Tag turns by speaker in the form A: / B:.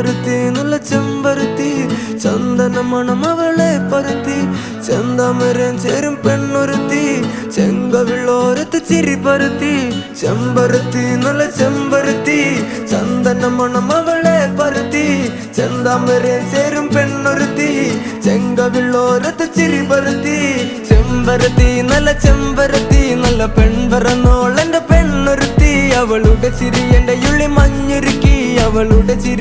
A: ചെമ്പരുത്തി നല്ല ചെമ്പരുത്തി ചന്ദന മണം അവളെ പരുത്തി ചെന്താമരം ചേരും പെണ്ണൊരുത്തി ചെങ്കവിളോരത്ത് ചിരി പരുത്തി ചെമ്പരുത്തി നല്ല ചെമ്പരുത്തി ചന്ദന മണം അവളെ പരുത്തി ചെന്താമരം ചേരും പെണ്ണൊരുത്തി ചെങ്കവിളോരത്ത് ചിരി പരുത്തി ചെമ്പരത്തി നല്ല പെൺപറന്നോൾ എന്റെ പെണ്ണൊരുത്തി അവളുടെ ചിരി എന്റെ ഉള്ളി മഞ്ഞുരുക്കി അവളുടെ ചിരി